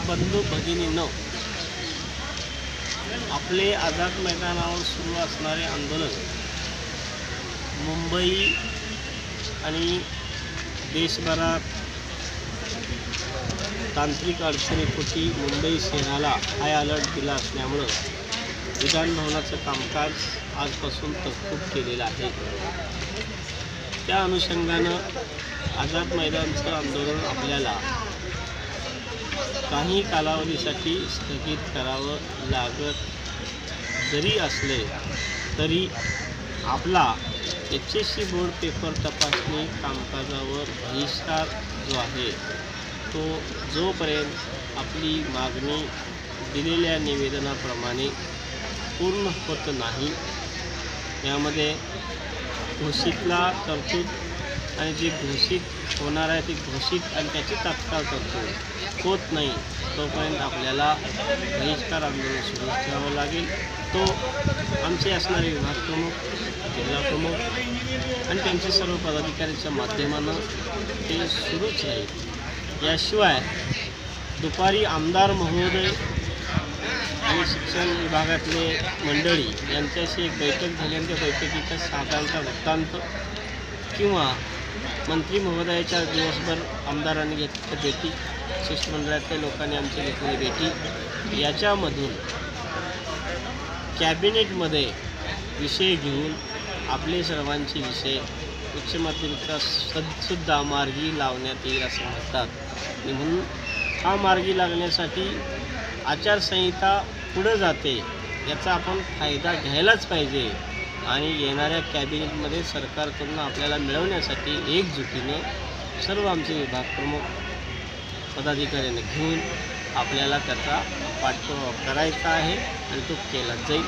बंधू भगिनींनो, आपले आझाद मैदानावर सुरू असणारे आंदोलन मुंबई आणि देशभरात तांत्रिक अडचणीपोटी मुंबई शहराला हाय अलर्ट दिला असल्यामुळं विधानभवनाचं कामकाज आजपासून तहकूब केलेलं आहे। त्या अनुषंगानं आझाद मैदानचं आंदोलन आपल्याला काही कालावधीसाठी स्थगित करावं लागत जरी असले तरी आपला HSC बोर्ड पेपर तपासणी कामकाजावर बहिष्कार जो आहे तो जोपर्यंत आपली मागणी दिलेल्या निवेदनाप्रमाणे पूर्ण होत नाही, यामध्ये घोषितला तरतूद आणि जे घोषित होणार आहे ते घोषित आणि त्याची तात्काळ तरतूद होत नाही तोपर्यंत आपल्याला बहिष्कार आंदोलन सुरू ठेवावं लागेल। तो आमचे असणारे विभाग प्रमुख, जिल्हा प्रमुख आणि त्यांचे सर्व पदाधिकाऱ्यांच्या माध्यमानं ते सुरूच राहील। याशिवाय दुपारी आमदार महोदय आणि शिक्षण विभागातले मंडळी यांच्याशी एक बैठक झाली आणि त्या बैठकीचा साधारणतः वृत्तांत किंवा मंत्री महोदयाच्या दिवसभर आमदारांनी घेतलेली भेटी, शिष्टमंडळातल्या लोकांनी आमची घेतलेली भेटी, याच्यामधून कॅबिनेटमध्ये विषय घेऊन आपले सर्वांचे विषय उच्च माध्यमिकातसुद्धा मार्गी लावण्यात येईल असं म्हणतात। आणि म्हणून हा मार्गी लागण्यासाठी आचारसंहिता पुढे जाते याचा आपण फायदा घ्यायलाच पाहिजे आणि येणाऱ्या कॅबिनेटमध्ये सरकारकडून आपल्याला मिळवण्यासाठी एकजुटीनं सर्व आमचे विभाग प्रमुख पदाधिकाऱ्यांनी घेऊन आपल्याला त्याचा पाठपुरावा करायचा आहे आणि तो केला जाईल।